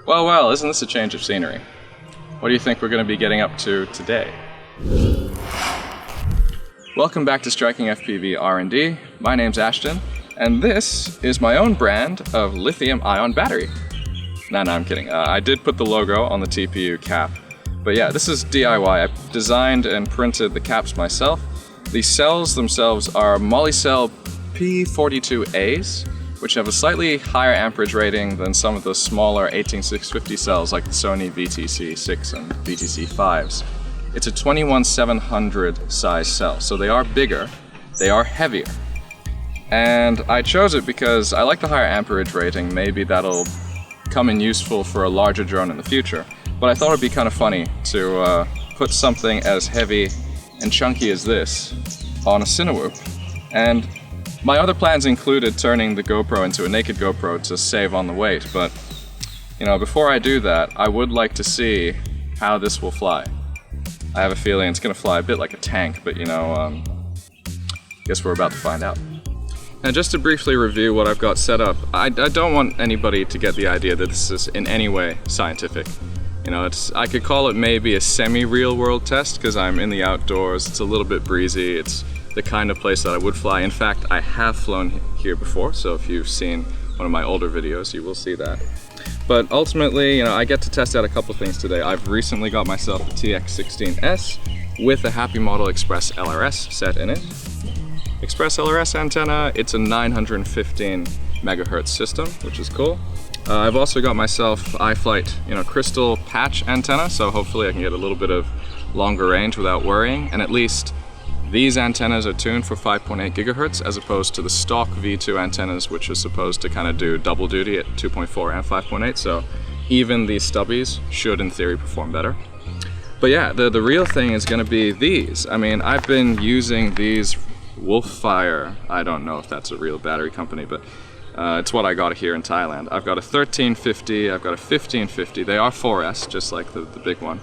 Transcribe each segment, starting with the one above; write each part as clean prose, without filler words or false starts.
Well, well, isn't this a change of scenery? What do you think we're going to be getting up to today? Welcome back to Striking FPV R&D. My name's Ashton, and this is my own brand of lithium-ion battery. No, I'm kidding. I did put the logo on the TPU cap. But yeah, this is DIY. I designed and printed the caps myself. The cells themselves are Molicel P42As, which have a slightly higher amperage rating than some of the smaller 18650 cells like the Sony VTC6 and VTC5s. It's a 21700 size cell, so they are bigger, they are heavier. And I chose it because I like the higher amperage rating. Maybe that'll come in useful for a larger drone in the future. But I thought it'd be kind of funny to put something as heavy and chunky as this on a Cinewhoop. And my other plans included turning the GoPro into a naked GoPro to save on the weight, but you know, before I do that, I would like to see how this will fly. I have a feeling it's going to fly a bit like a tank, but you know, guess we're about to find out. Now, just to briefly review what I've got set up, I don't want anybody to get the idea that this is in any way scientific. You know, I could call it maybe a semi-real world test because I'm in the outdoors, it's a little bit breezy, it's the kind of place that I would fly. In fact, I have flown here before, so if you've seen one of my older videos, you will see that. But ultimately, you know, I get to test out a couple things today. I've recently got myself a TX16S with a Happy Model Express LRS set in it. Express LRS antenna, it's a 915 megahertz system, which is cool. I've also got myself iFlight, you know, crystal patch antenna, so hopefully I can get a little bit of longer range without worrying, and at least these antennas are tuned for 5.8 gigahertz as opposed to the stock V2 antennas, which are supposed to kind of do double duty at 2.4 and 5.8, so even these stubbies should in theory perform better. But yeah, the real thing is going to be these. I mean, I've been using these Wolffire, I don't know if that's a real battery company, but it's what I got here in Thailand. I've got a 1350, I've got a 1550, they are 4S, just like the big one.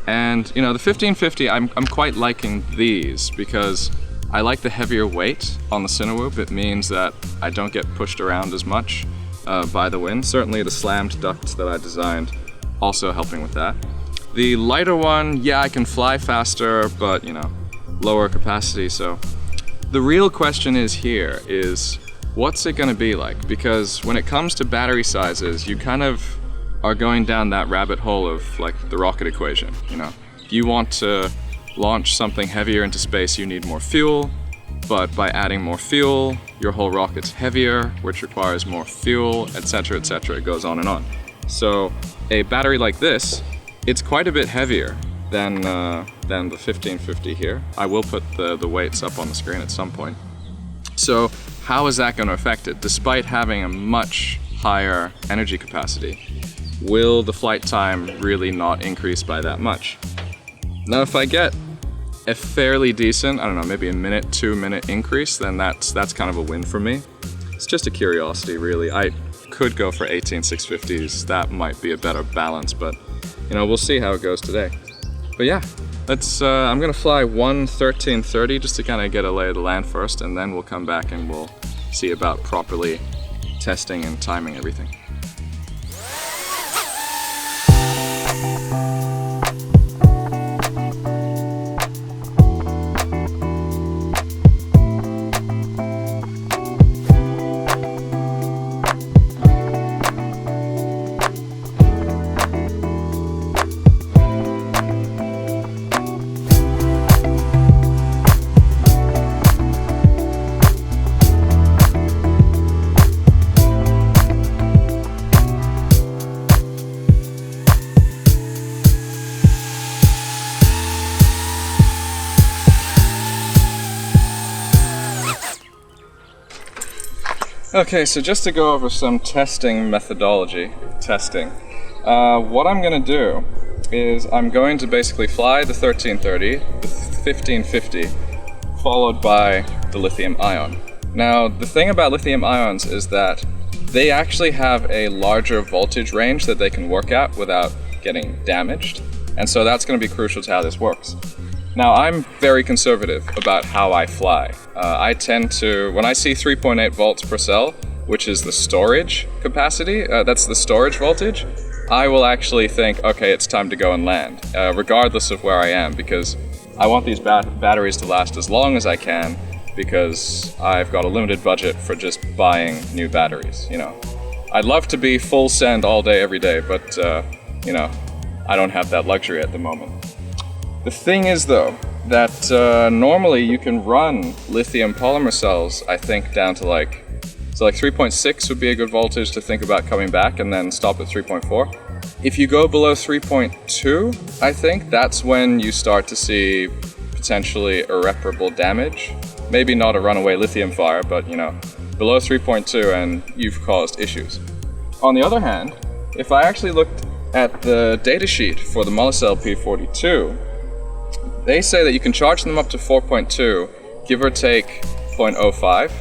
And you know, the 1550, I'm quite liking these because I like the heavier weight on the Cinewhoop. It means that I don't get pushed around as much by the wind. Certainly the slammed ducts that I designed also helping with that. The lighter one, yeah, I can fly faster, but you know, lower capacity. So the real question is here is, what's it gonna be like? Because when it comes to battery sizes, you kind of are going down that rabbit hole of like the rocket equation. You know, if you want to launch something heavier into space, you need more fuel, but by adding more fuel, your whole rocket's heavier, which requires more fuel, etc., etc. It goes on and on. So a battery like this, it's quite a bit heavier than the 1550 here. I will put the weights up on the screen at some point. So how is that going to affect it? Despite having a much higher energy capacity, will the flight time really not increase by that much? Now, if I get a fairly decent, I don't know, maybe a minute, 2-minute increase, then that's kind of a win for me. It's just a curiosity, really. I could go for 18650s. That might be a better balance, but you know, we'll see how it goes today. But yeah, I'm gonna fly one 1330 just to kind of get a lay of the land first, and then we'll come back and we'll see about properly testing and timing everything. Okay, so just to go over some testing methodology, what I'm going to do is I'm going to basically fly the 1330, the 1550, followed by the lithium ion. Now, the thing about lithium ions is that they actually have a larger voltage range that they can work at without getting damaged, and so that's going to be crucial to how this works. Now, I'm very conservative about how I fly. I tend to, when I see 3.8 volts per cell, which is the storage capacity, that's the storage voltage, I will actually think, okay, it's time to go and land, regardless of where I am, because I want these batteries to last as long as I can, because I've got a limited budget for just buying new batteries, you know. I'd love to be full send all day, every day, but, you know, I don't have that luxury at the moment. The thing is, though, that normally you can run lithium polymer cells, I think, down to like 3.6 would be a good voltage to think about coming back, and then stop at 3.4. If you go below 3.2, I think that's when you start to see potentially irreparable damage. Maybe not a runaway lithium fire, but you know, below 3.2 and you've caused issues. On the other hand, if I actually looked at the datasheet for the Molicel P42, they say that you can charge them up to 4.2, give or take 0.05.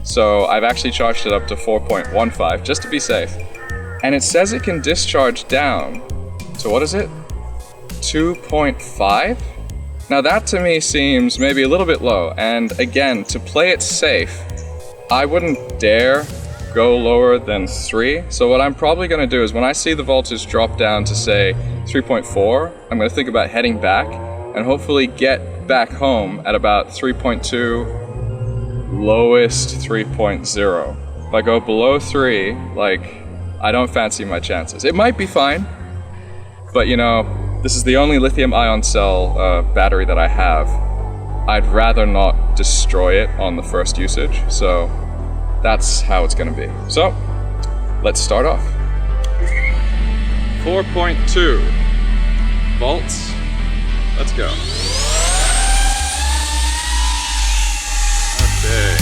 So I've actually charged it up to 4.15 just to be safe. And it says it can discharge down to, what is it? 2.5? Now that to me seems maybe a little bit low. And again, to play it safe, I wouldn't dare go lower than 3. So what I'm probably gonna do is when I see the voltage drop down to say 3.4, I'm gonna think about heading back and hopefully get back home at about 3.2, lowest 3.0. If I go below 3, like, I don't fancy my chances. It might be fine, but you know, this is the only lithium ion cell battery that I have. I'd rather not destroy it on the first usage, so that's how it's gonna be. So, let's start off. 4.2 volts. Let's go. Okay.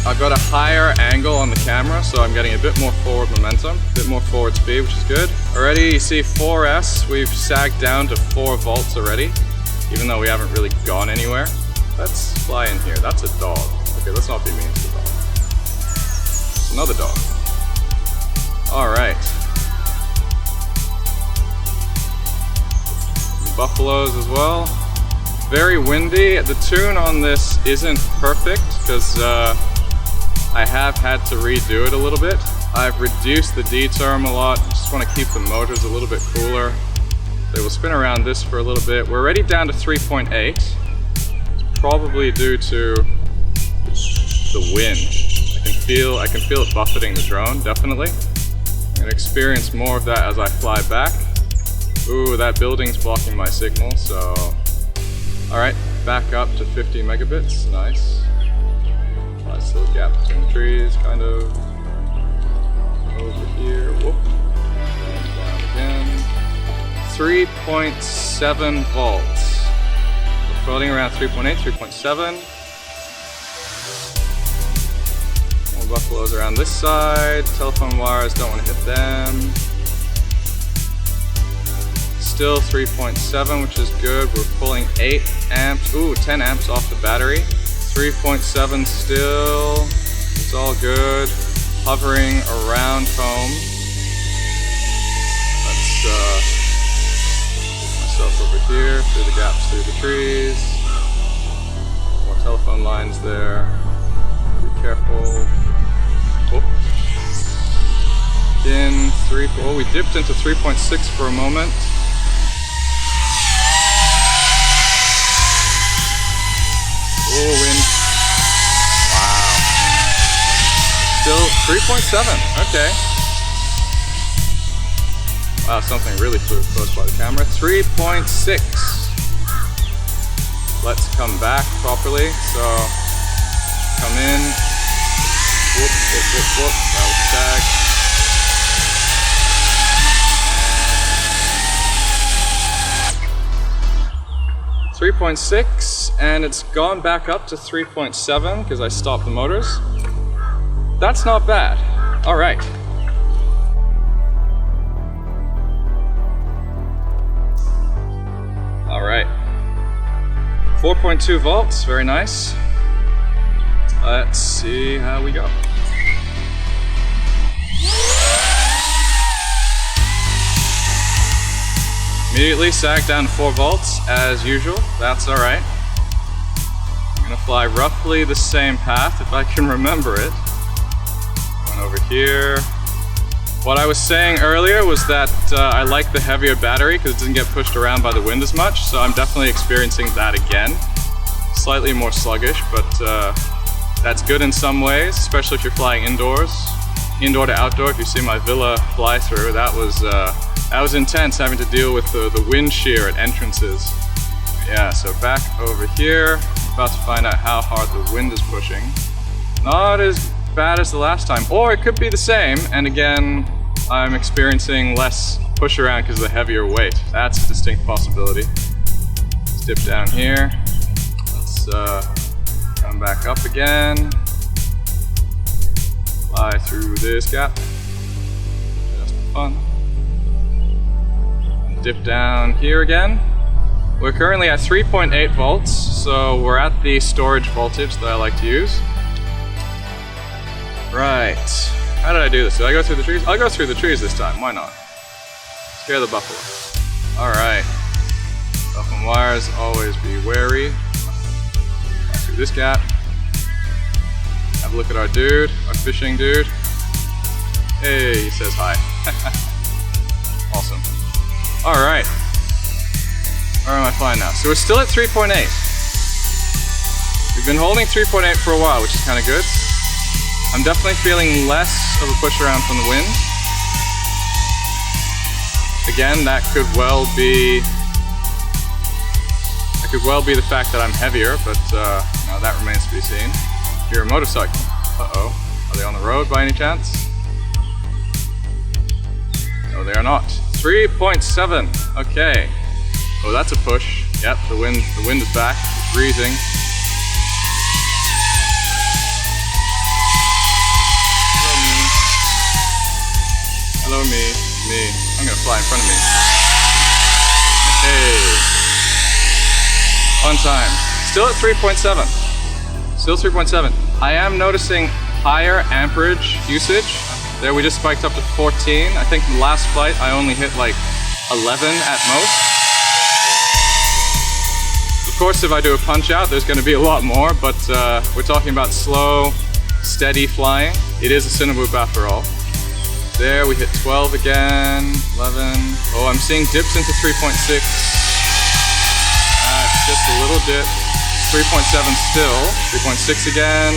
I've got a higher angle on the camera, so I'm getting a bit more forward momentum, a bit more forward speed, which is good. Already, you see 4S, we've sagged down to 4 volts already, even though we haven't really gone anywhere. Let's fly in here. That's a dog. Okay, let's not be mean to the dog. It's another dog. All right. Buffaloes as well. Very windy. The tune on this isn't perfect because I have had to redo it a little bit. I've reduced the D-term a lot. Just want to keep the motors a little bit cooler. They will spin around this for a little bit. We're already down to 3.8. It's probably due to the wind. I can feel it buffeting the drone, definitely. I'm gonna experience more of that as I fly back. Ooh, that building's blocking my signal, so... Alright, back up to 50 megabits, nice. Nice little gap between the trees, kind of. Over here, whoop. And down again. 3.7 volts. We're floating around 3.8, 3.7. More buffaloes around this side. Telephone wires, don't want to hit them. Still 3.7, which is good. We're pulling 8 amps, 10 amps off the battery. 3.7 still, it's all good. Hovering around home. Let's get myself over here, through the gaps, through the trees. More telephone lines there. Be careful. Whoop. In 3, oh, we dipped into 3.6 for a moment. Oh, wind. Wow. Still 3.7, okay. Wow, something really flew close by the camera. 3.6. Let's come back properly. So, come in. Whoop, whoop, whoop, whoop. That was tagged. 3.6, and it's gone back up to 3.7 because I stopped the motors. That's not bad. All right. All right. 4.2 volts, very nice. Let's see how we go. Immediately sag down to 4 volts as usual. That's all right. I'm gonna fly roughly the same path if I can remember it. Going over here. What I was saying earlier was that I like the heavier battery because it doesn't get pushed around by the wind as much, so I'm definitely experiencing that again. Slightly more sluggish, but that's good in some ways, especially if you're flying indoors. Indoor to outdoor, if you see my Villa fly through, that was intense having to deal with the wind shear at entrances. Yeah, so back over here, I'm about to find out how hard the wind is pushing. Not as bad as the last time, or it could be the same, and again, I'm experiencing less push around because of the heavier weight. That's a distinct possibility. Let's dip down here. Let's come back up again. Fly through this gap. Just for fun. Dip down here again. We're currently at 3.8 volts, so we're at the storage voltage that I like to use. Right. How did I do this? Did I go through the trees? I'll go through the trees this time. Why not? Scare the buffalo. Alright. Telephone wires, always be wary. Through this gap. Have a look at our dude, our fishing dude. Hey, he says hi. Awesome. Alright. Where am I flying now? So we're still at 3.8. We've been holding 3.8 for a while, which is kind of good. I'm definitely feeling less of a push around from the wind. Again, that could well be the fact that I'm heavier, but no, that remains to be seen. Hear a motorcycle. Uh-oh. Are they on the road by any chance? No, they are not. 3.7. Okay. Oh, that's a push. Yep, the wind is back. It's breezing. Hello, me. I'm gonna fly in front of me. Okay. On time. Still at 3.7. Still 3.7. I am noticing higher amperage usage. There we just spiked up to 14. I think the last flight I only hit like 11 at most. Of course, if I do a punch out, there's going to be a lot more, but we're talking about slow, steady flying. It is a Cinewhoop after all. There, we hit 12 again, 11. Oh, I'm seeing dips into 3.6. Just a little dip. 3.7 still. 3.6 again.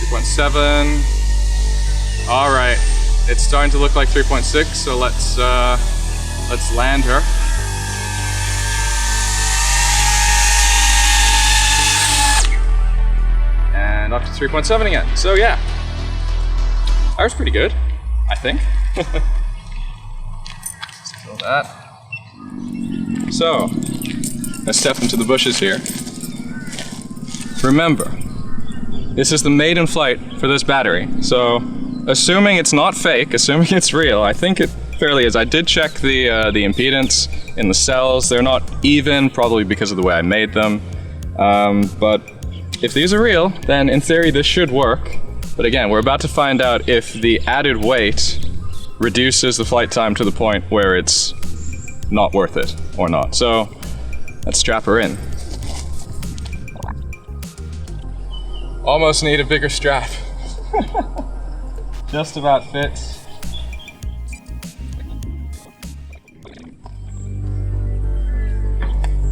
3.7. All right, it's starting to look like 3.6, so let's land her. And up to 3.7 again. So yeah, that was pretty good, I think. Let's fill that. So, let's step into the bushes here. Remember, this is the maiden flight for this battery. So, assuming it's not fake, assuming it's real, I think it fairly is. I did check the impedance in the cells. They're not even, probably because of the way I made them. But if these are real, then in theory this should work. But again, we're about to find out if the added weight reduces the flight time to the point where it's not worth it or not. So let's strap her in. Almost need a bigger strap. Just about fits.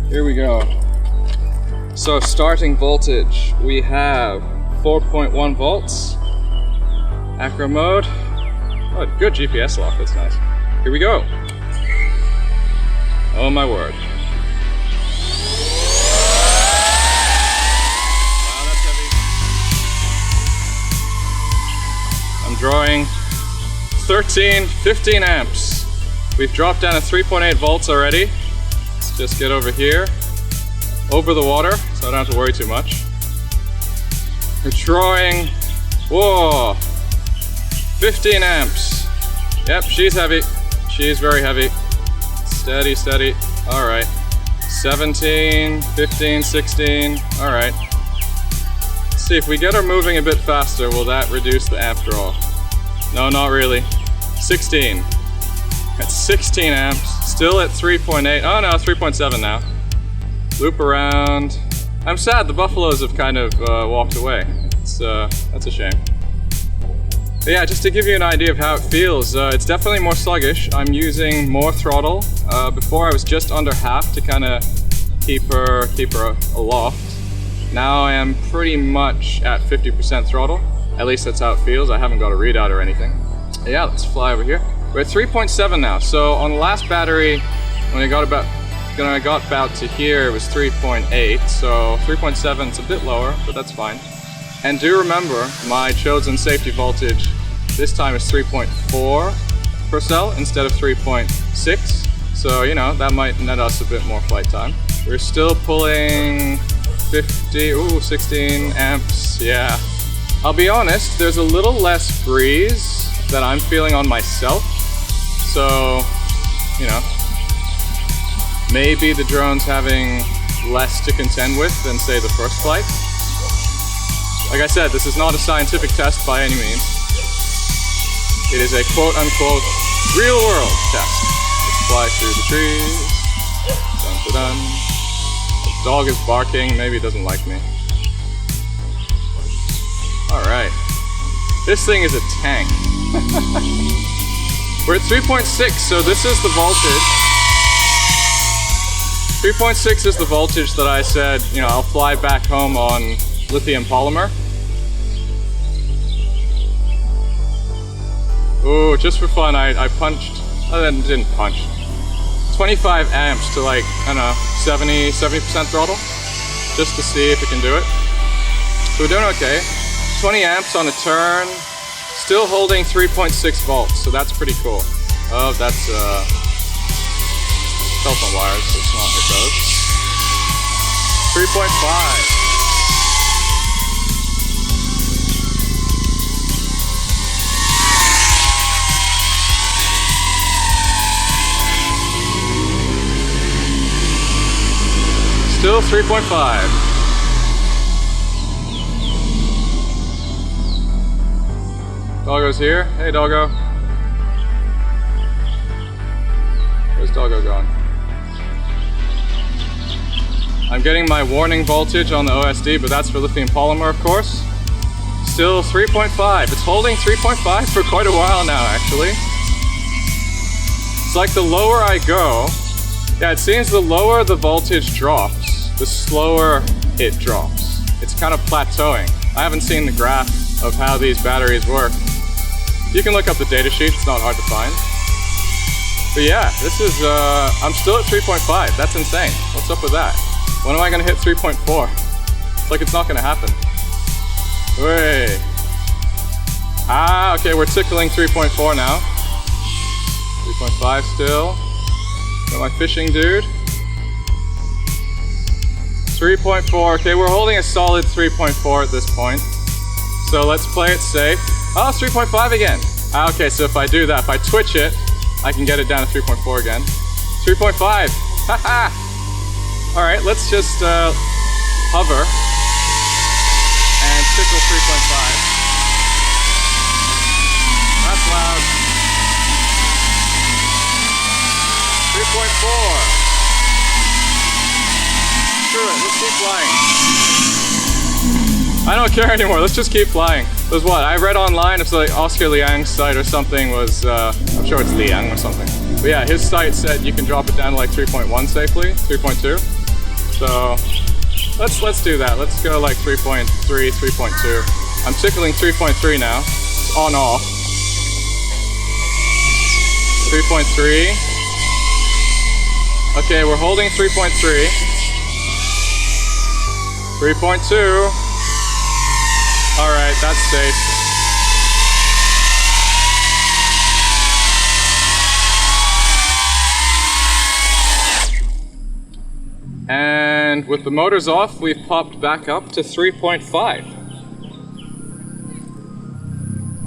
Here we go. So starting voltage, we have 4.1 volts. Acro mode. Oh, good GPS lock, that's nice. Here we go. Oh my word. Wow, that's heavy. I'm drawing 15 amps. We've dropped down to 3.8 volts already. Let's just get over here. Over the water, so I don't have to worry too much. We're drawing, whoa, 15 amps. Yep, she's heavy. She's very heavy. Steady, steady. All right. 17, 15, 16. All right. Let's see, if we get her moving a bit faster, will that reduce the amp draw? No, not really. 16. That's 16 amps. Still at 3.8. Oh no, 3.7 now. Loop around. I'm sad the buffaloes have kind of walked away. That's a shame. But yeah, just to give you an idea of how it feels, it's definitely more sluggish. I'm using more throttle. Before I was just under half to kind of keep her aloft. Now I am pretty much at 50% throttle. At least that's how it feels. I haven't got a readout or anything. Yeah, let's fly over here. We're at 3.7 now. So on the last battery, when I got about to here, it was 3.8. So 3.7 is a bit lower, but that's fine. And do remember, my chosen safety voltage this time is 3.4 per cell instead of 3.6. So, you know, that might net us a bit more flight time. We're still pulling 16 amps, yeah. I'll be honest, there's a little less breeze that I'm feeling on myself. So, you know, maybe the drone's having less to contend with than, say, the first flight. Like I said, this is not a scientific test by any means. It is a quote-unquote real-world test. Let's fly through the trees. Dun-dun-dun. The dog is barking. Maybe it doesn't like me. Alright. This thing is a tank. We're at 3.6, so this is the voltage. 3.6 is the voltage that I said, you know, I'll fly back home on lithium polymer. Ooh, just for fun, I punched, didn't punch, 25 amps to like, I don't know, 70% throttle, just to see if it can do it. So we're doing okay. 20 amps on a turn, still holding 3.6 volts, so that's pretty cool. Oh, that's telephone wires, so let's not hit those. 3.5. Still 3.5. Doggo's here. Hey, Doggo. Where's Doggo going? I'm getting my warning voltage on the OSD, but that's for lithium polymer, of course. Still 3.5. It's holding 3.5 for quite a while now, actually. It's like the lower I go, yeah, it seems the lower the voltage drops, the slower it drops. It's kind of plateauing. I haven't seen the graph of how these batteries work. You can look up the data sheet, it's not hard to find. But yeah, this is, I'm still at 3.5, that's insane. What's up with that? When am I gonna hit 3.4? It's like it's not gonna happen. Wait. Ah, okay, we're tickling 3.4 now. 3.5 still. Got my fishing dude. 3.4, okay, we're holding a solid 3.4 at this point. So let's play it safe. Oh, it's 3.5 again. Ah, okay, so if I do that, if I twitch it, I can get it down to 3.4 again. 3.5, haha! All right, let's just hover and tickle 3.5. That's loud. 3.4. Screw it, let's keep flying. I don't care anymore, let's just keep flying. It was what, I read online, it's like Oscar Liang's site or something was, I'm sure it's Liang or something. But yeah, his site said you can drop it down to like 3.1 safely, 3.2. So let's do that. Let's go like 3.3, 3.2. I'm tickling 3.3 now. It's on off. 3.3. Okay, we're holding 3.3. 3.2. All right, that's safe. And with the motors off, we've popped back up to 3.5.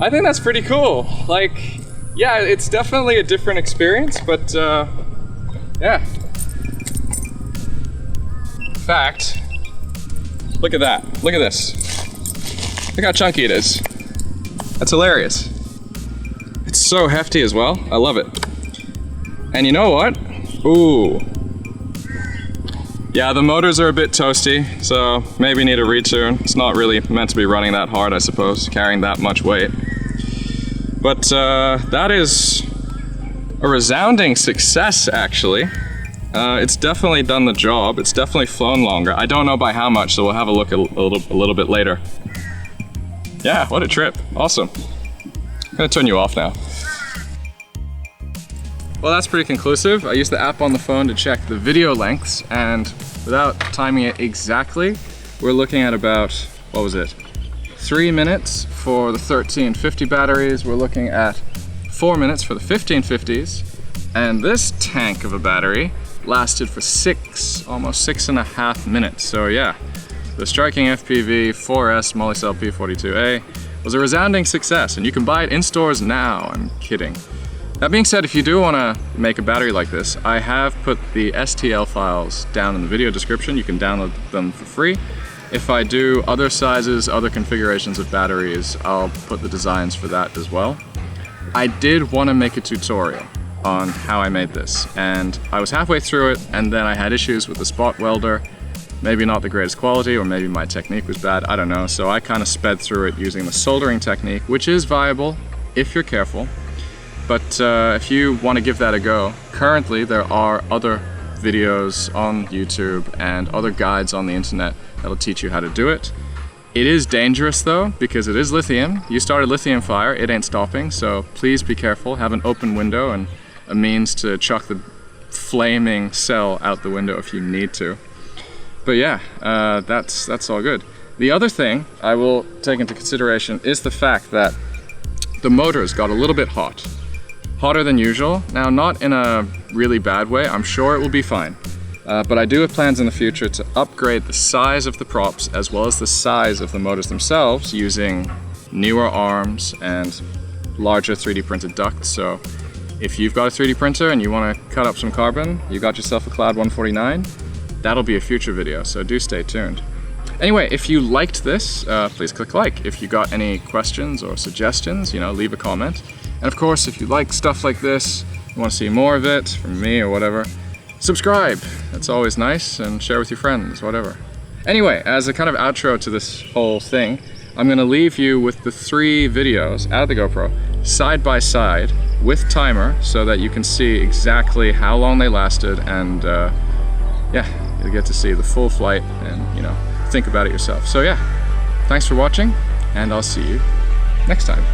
I think that's pretty cool. Like, yeah, it's definitely a different experience, but yeah. In fact, look at that. Look at this. Look how chunky it is. That's hilarious. It's so hefty as well. I love it. And you know what? Ooh. Yeah, the motors are a bit toasty, so maybe need a retune. It's not really meant to be running that hard, I suppose, carrying that much weight. But that is a resounding success, actually. It's definitely done the job. It's definitely flown longer. I don't know by how much, so we'll have a look a little bit later. Yeah, what a trip. Awesome. I'm gonna turn you off now. Well, that's pretty conclusive. I used the app on the phone to check the video lengths, and without timing it exactly, we're looking at about, what was it? 3 minutes for the 1350 batteries. We're looking at 4 minutes for the 1550s. And this tank of a battery lasted for almost 6.5 minutes. So yeah, the Striking FPV 4S Molicel P42A was a resounding success, and you can buy it in stores now. I'm kidding. That being said, if you do want to make a battery like this, I have put the STL files down in the video description. You can download them for free. If I do other sizes, other configurations of batteries, I'll put the designs for that as well. I did want to make a tutorial on how I made this, and I was halfway through it, and then I had issues with the spot welder. Maybe not the greatest quality, or maybe my technique was bad, I don't know. So I kind of sped through it using the soldering technique, which is viable if you're careful. But if you want to give that a go, currently there are other videos on YouTube and other guides on the internet that'll teach you how to do it. It is dangerous though, because it is lithium. You start a lithium fire, it ain't stopping, so please be careful. Have an open window and a means to chuck the flaming cell out the window if you need to. But yeah, that's all good. The other thing I will take into consideration is the fact that the motors got a little bit hot. Hotter than usual. Now, not in a really bad way. I'm sure it will be fine. But I do have plans in the future to upgrade the size of the props as well as the size of the motors themselves using newer arms and larger 3D printed ducts. So if you've got a 3D printer and you want to cut up some carbon, you got yourself a Cloud-149, that'll be a future video, so do stay tuned. Anyway, if you liked this, please click like. If you got any questions or suggestions, leave a comment. And of course, if you like stuff like this, you want to see more of it from me or whatever, subscribe. That's always nice, and share with your friends, whatever. Anyway, as a kind of outro to this whole thing, I'm going to leave you with the 3 videos out of the GoPro, side by side, with timer, so that you can see exactly how long they lasted, and yeah, you'll get to see the full flight and, think about it yourself. So yeah, thanks for watching, and I'll see you next time.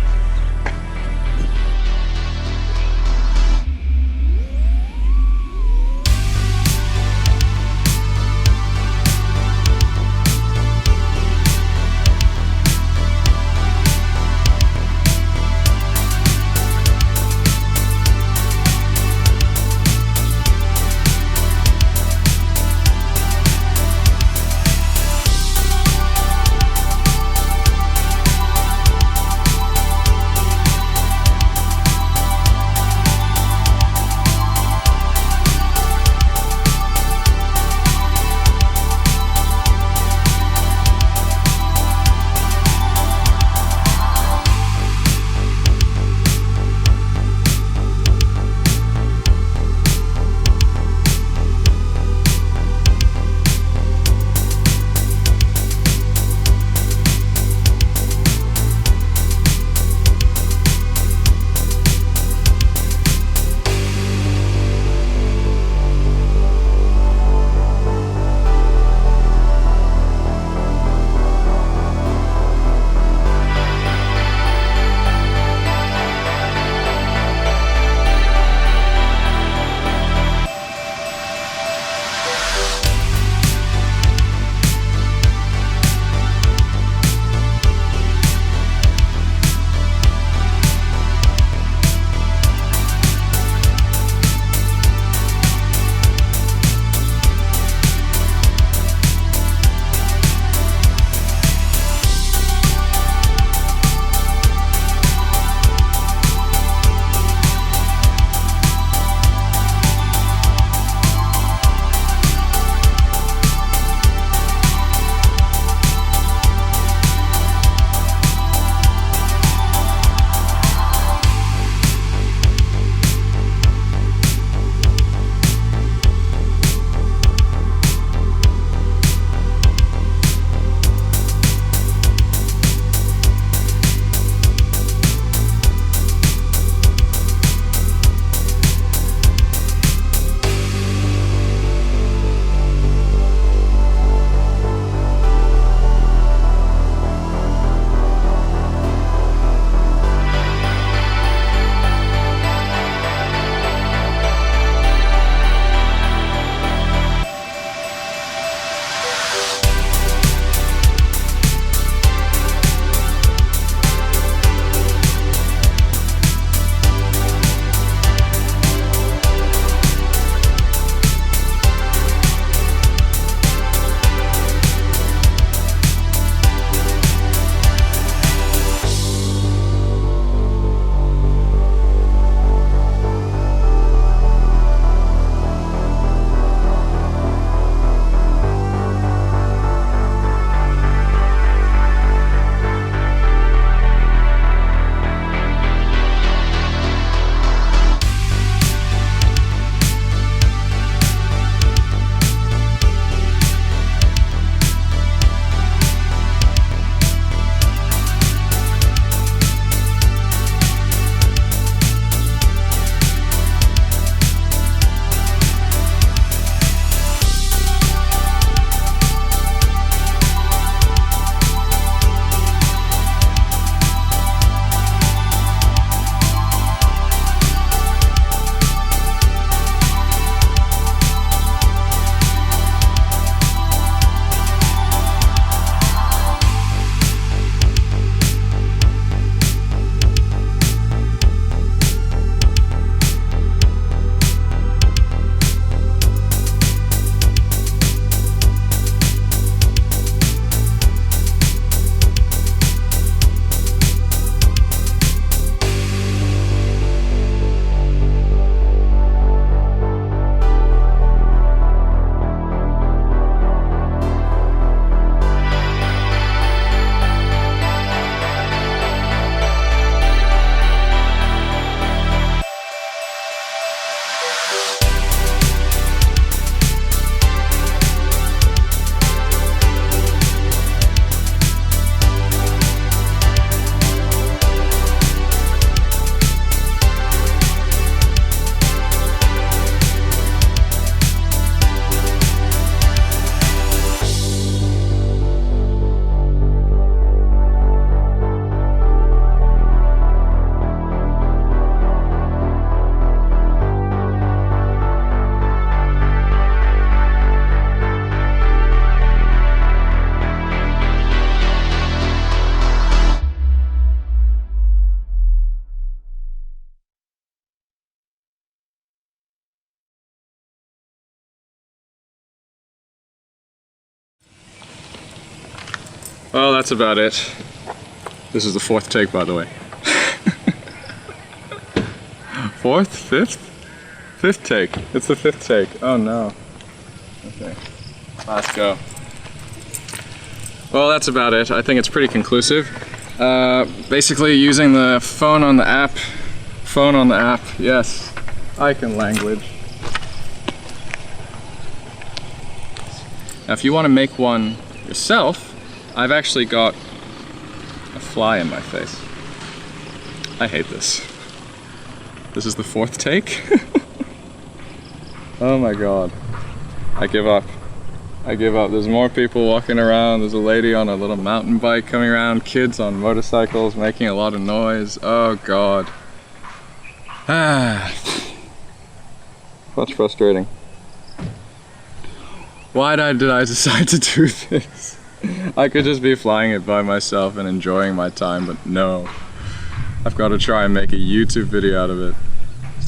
Well, that's about it. This is the fourth take, by the way. Fourth? Fifth? Fifth take. It's the fifth take. Oh no. Okay. Let's go. Well, that's about it. I think it's pretty conclusive. Basically using the phone on the app. Phone on the app. Yes. Icon language. Now if you want to make one yourself, I've actually got a fly in my face. I hate this. This is the fourth take. Oh my god. I give up. I give up. There's more people walking around. There's a lady on a little mountain bike coming around. Kids on motorcycles making a lot of noise. Oh god. Ah. That's frustrating. Why did I decide to do this? I could just be flying it by myself and enjoying my time, but no. I've got to try and make a YouTube video out of it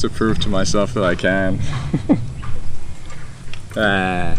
to prove to myself that I can. Ah.